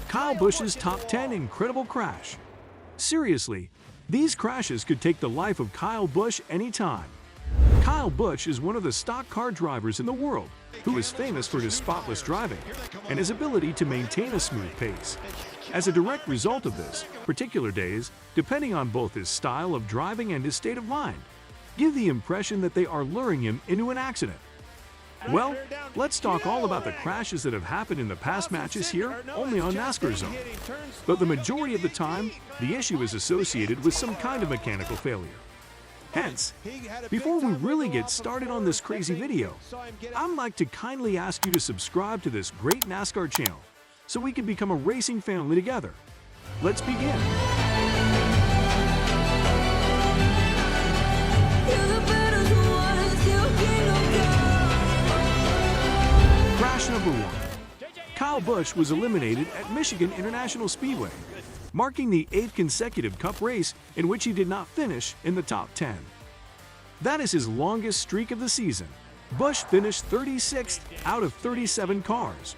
Kyle Busch's top 10 incredible crash. Seriously, these crashes could take the life of Kyle Busch anytime. Kyle Busch is one of the stock car drivers in the world who is famous for his spotless driving and his ability to maintain a smooth pace. As a direct result of this, particular days, depending on both his style of driving and his state of mind, give the impression that they are luring him into an accident. Well, let's talk all about the crashes that have happened in the past matches here, only on NASCAR Zone. But the majority of the time, the issue is associated with some kind of mechanical failure. Hence, before we really get started on this crazy video, I'd like to kindly ask you to subscribe to this great NASCAR channel so we can become a racing family together. Let's begin. Crash number 1. Kyle Busch was eliminated at Michigan International Speedway, marking the 8th consecutive Cup race in which he did not finish in the top 10. That is his longest streak of the season. Busch finished 36th out of 37 cars.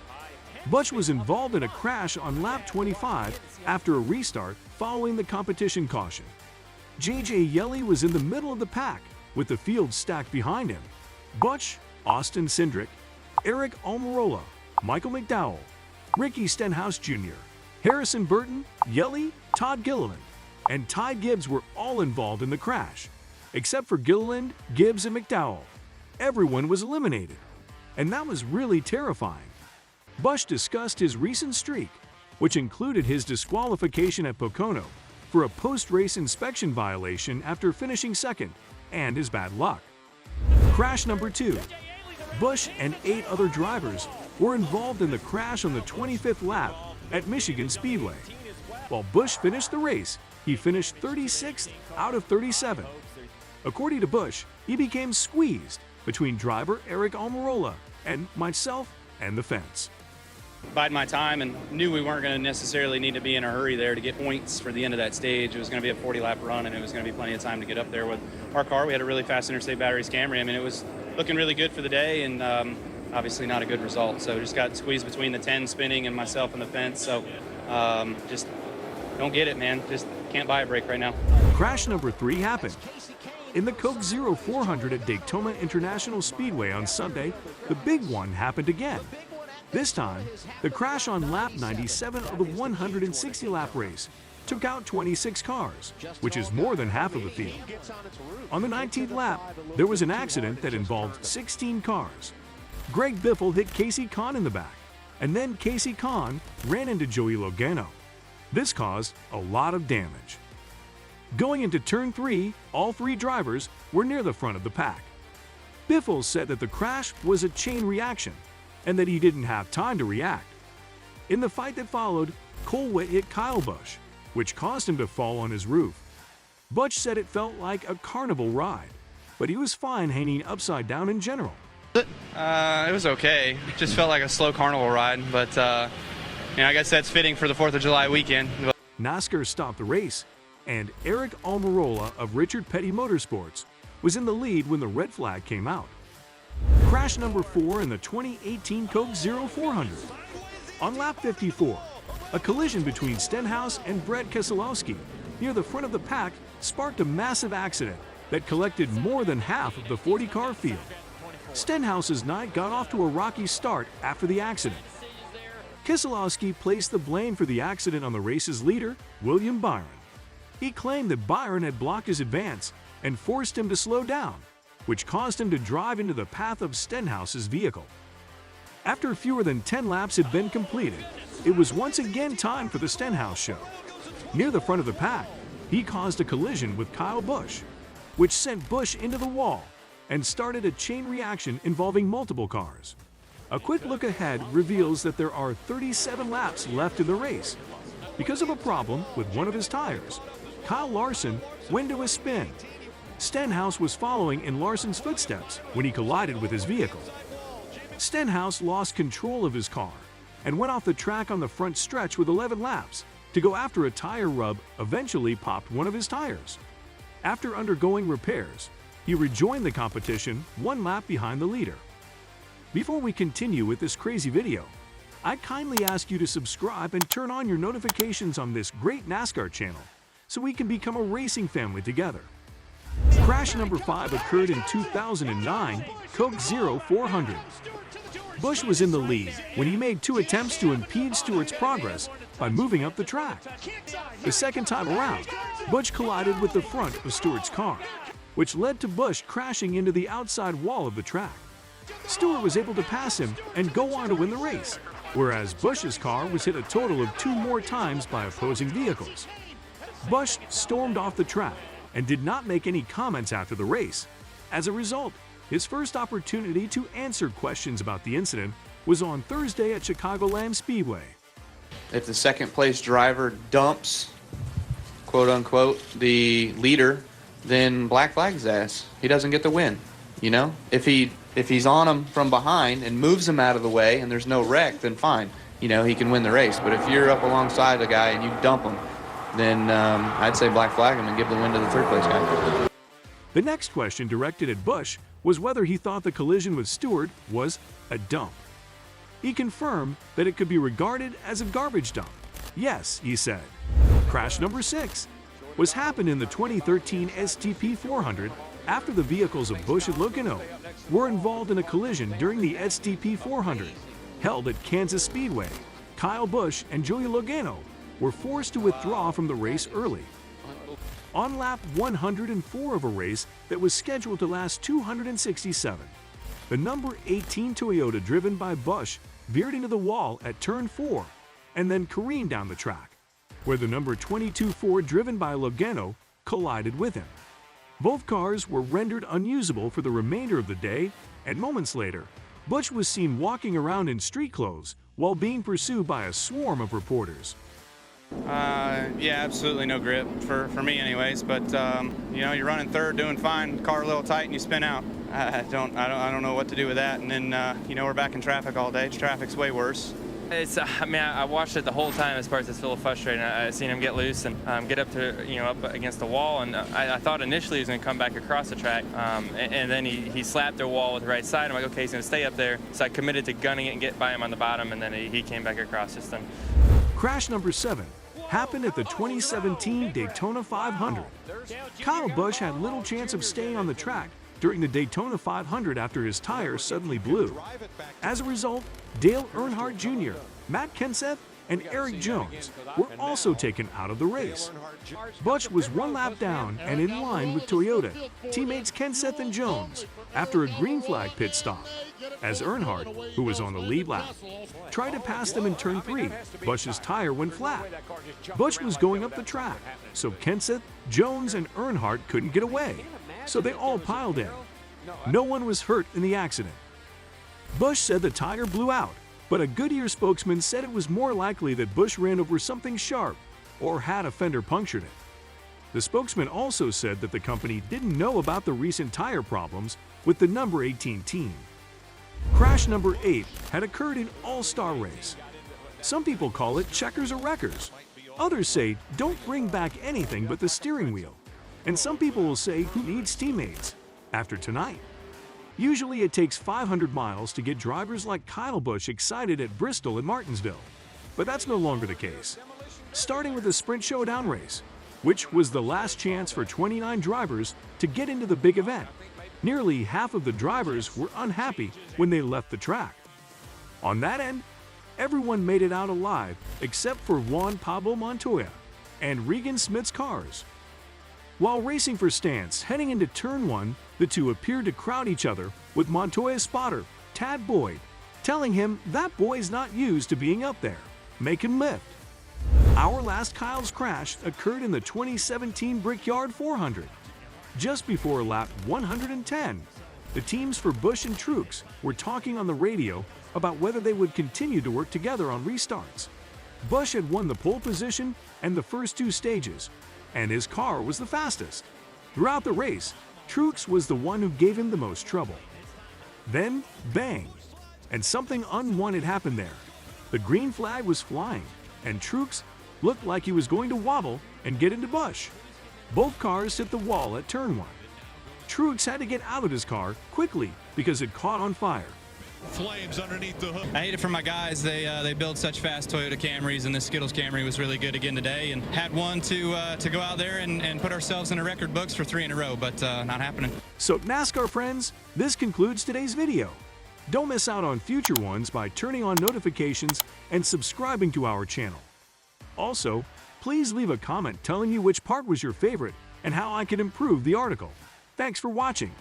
Busch was involved in a crash on lap 25 after a restart following the competition caution. J.J. Yeley was in the middle of the pack with the field stacked behind him. Busch, Austin Cindric, Eric Almirola, Michael McDowell, Ricky Stenhouse Jr., Harrison Burton, Yeley, Todd Gilliland, and Ty Gibbs were all involved in the crash. Except for Gilliland, Gibbs, and McDowell, everyone was eliminated. And that was really terrifying. Busch discussed his recent streak, which included his disqualification at Pocono for a post-race inspection violation after finishing second, and his bad luck. Crash number 2. Busch and 8 other drivers were involved in the crash on the 25th lap at Michigan Speedway. While Busch finished the race, he finished 36th out of 37. According to Busch, he became squeezed between driver Eric Almirola and myself and the fence. Bided my time and knew we weren't going to necessarily need to be in a hurry there to get points for the end of that stage. It was going to be a 40-lap run, and it was going to be plenty of time to get up there with our car. We had a really fast interstate batteries Camry. I mean, it was looking really good for the day, and obviously not a good result. So just got squeezed between the 10 spinning and myself and the fence. So just don't get it, man. Just can't buy a break right now. Crash number 3 happened. In the Coke Zero 400 at Daytona International Speedway on Sunday, the big one happened again. This time, the crash on lap 97 of the 160-lap race took out 26 cars, which is more than half of the field. On the 19th lap, there was an accident that involved 16 cars. Greg Biffle hit Casey Kahn in the back, and then Casey Kahn ran into Joey Logano. This caused a lot of damage. Going into turn 3, all 3 drivers were near the front of the pack. Biffle said that the crash was a chain reaction and that he didn't have time to react. In the fight that followed, Cole Witt hit Kyle Busch, which caused him to fall on his roof. Busch said it felt like a carnival ride, but he was fine hanging upside down in general. It was okay. It just felt like a slow carnival ride, but I guess that's fitting for the 4th of July weekend. NASCAR stopped the race, and Eric Almirola of Richard Petty Motorsports was in the lead when the red flag came out. Crash number 4 in the 2018 Coke Zero 400. On lap 54, a collision between Stenhouse and Brett Keselowski near the front of the pack sparked a massive accident that collected more than half of the 40-car field. Stenhouse's night got off to a rocky start after the accident. Keselowski placed the blame for the accident on the race's leader, William Byron. He claimed that Byron had blocked his advance and forced him to slow down, which caused him to drive into the path of Stenhouse's vehicle. After fewer than 10 laps had been completed, it was once again time for the Stenhouse show. Near the front of the pack, he caused a collision with Kyle Busch, which sent Busch into the wall and started a chain reaction involving multiple cars. A quick look ahead reveals that there are 37 laps left in the race. Because of a problem with one of his tires, Kyle Larson went to a spin. Stenhouse was following in Larson's footsteps when he collided with his vehicle. Stenhouse lost control of his car and went off the track on the front stretch with 11 laps to go after a tire rub eventually popped one of his tires. After undergoing repairs, he rejoined the competition 1 lap behind the leader. Before we continue with this crazy video, I kindly ask you to subscribe and turn on your notifications on this great NASCAR channel so we can become a racing family together. Crash number 5 occurred in 2009 Coke 400. Busch was in the lead when he made 2 attempts to impede Stewart's progress by moving up the track. The second time around, Busch collided with the front of Stewart's car, which led to Busch crashing into the outside wall of the track. Stewart was able to pass him and go on to win the race, whereas Busch's car was hit a total of 2 more times by opposing vehicles. Busch stormed off the track and did not make any comments after the race. As a result, his first opportunity to answer questions about the incident was on Thursday at Chicagoland Speedway. If the second place driver dumps, quote unquote, the leader, then black flag his ass. He doesn't get the win. You know, if he's on him from behind and moves him out of the way and there's no wreck, then fine. You know, he can win the race. But if you're up alongside the guy and you dump him, then I'd say black flag him and give the win to the third place guy. The next question directed at Busch was whether he thought the collision with Stewart was a dump. He confirmed that it could be regarded as a garbage dump. Yes, he said. Crash number 6 was happened in the 2013 STP 400 after the vehicles of Busch and Logano were involved in a collision during the STP 400 held at Kansas Speedway. Kyle Busch and Joey Logano were forced to withdraw from the race early. On lap 104 of a race that was scheduled to last 267, the number 18 Toyota driven by Busch veered into the wall at turn 4 and then careened down the track, where the number 22 Ford driven by Logano collided with him. Both cars were rendered unusable for the remainder of the day, and moments later, Busch was seen walking around in street clothes while being pursued by a swarm of reporters. Yeah, absolutely no grip for me anyways, but you know, you're running third, doing fine, car a little tight and you spin out. I don't know what to do with that. And then you know, we're back in traffic all day. Traffic's way worse. It's, I mean, I watched it the whole time. As far as it's a little frustrating, I seen him get loose and get up to, you know, up against the wall, and I thought initially he was going to come back across the track, and then he slapped the wall with the right side. I'm like, okay, he's going to stay up there. So I committed to gunning it and get by him on the bottom, and then he came back across just then. Crash number 7 happened at the 2017 Daytona 500. Kyle Busch had little chance of staying on the track during the Daytona 500 after his tire suddenly blew. As a result, Dale Earnhardt Jr., Matt Kenseth, and Eric Jones were also taken out of the race. Busch was 1 lap down and in line with Toyota teammates Kenseth and Jones after a green flag pit stop, as Earnhardt, who was on the lead lap, tried to pass them in turn 3. Busch's tire went flat. Busch was going up the track, so Kenseth, Jones, and Earnhardt couldn't get away, so they all piled in. No one was hurt in the accident. Busch said the tire blew out, but a Goodyear spokesman said it was more likely that Busch ran over something sharp or had a fender punctured it. The spokesman also said that the company didn't know about the recent tire problems with the number 18 team. Crash number 8 had occurred in All-Star Race. Some people call it checkers or wreckers. Others say don't bring back anything but the steering wheel. And some people will say who needs teammates after tonight. Usually it takes 500 miles to get drivers like Kyle Busch excited at Bristol and Martinsville, but that's no longer the case. Starting with the Sprint Showdown race, which was the last chance for 29 drivers to get into the big event. Nearly half of the drivers were unhappy when they left the track. On that end, everyone made it out alive except for Juan Pablo Montoya and Regan Smith's cars. While racing for Stance heading into turn 1, the two appeared to crowd each other, with Montoya's spotter, Tad Boyd, telling him that boy's not used to being up there. Make him lift. Our last Kyle's crash occurred in the 2017 Brickyard 400. Just before lap 110, the teams for Busch and Truex were talking on the radio about whether they would continue to work together on restarts. Busch had won the pole position and the first 2 stages, and his car was the fastest. Throughout the race, Truex was the one who gave him the most trouble. Then, bang! And something unwanted happened there. The green flag was flying, and Truex looked like he was going to wobble and get into Busch. Both cars hit the wall at turn 1. Truex had to get out of his car quickly because it caught on fire. flames underneath the hood. I hate it for my guys. They build such fast Toyota Camrys, and this Skittles Camry was really good again today, and had one to go out there and put ourselves in the record books for 3 in a row, but not happening. So NASCAR friends, this concludes today's video. Don't miss out on future ones by turning on notifications and subscribing to our channel. Also, please leave a comment telling you which part was your favorite and how I can improve the article. Thanks for watching.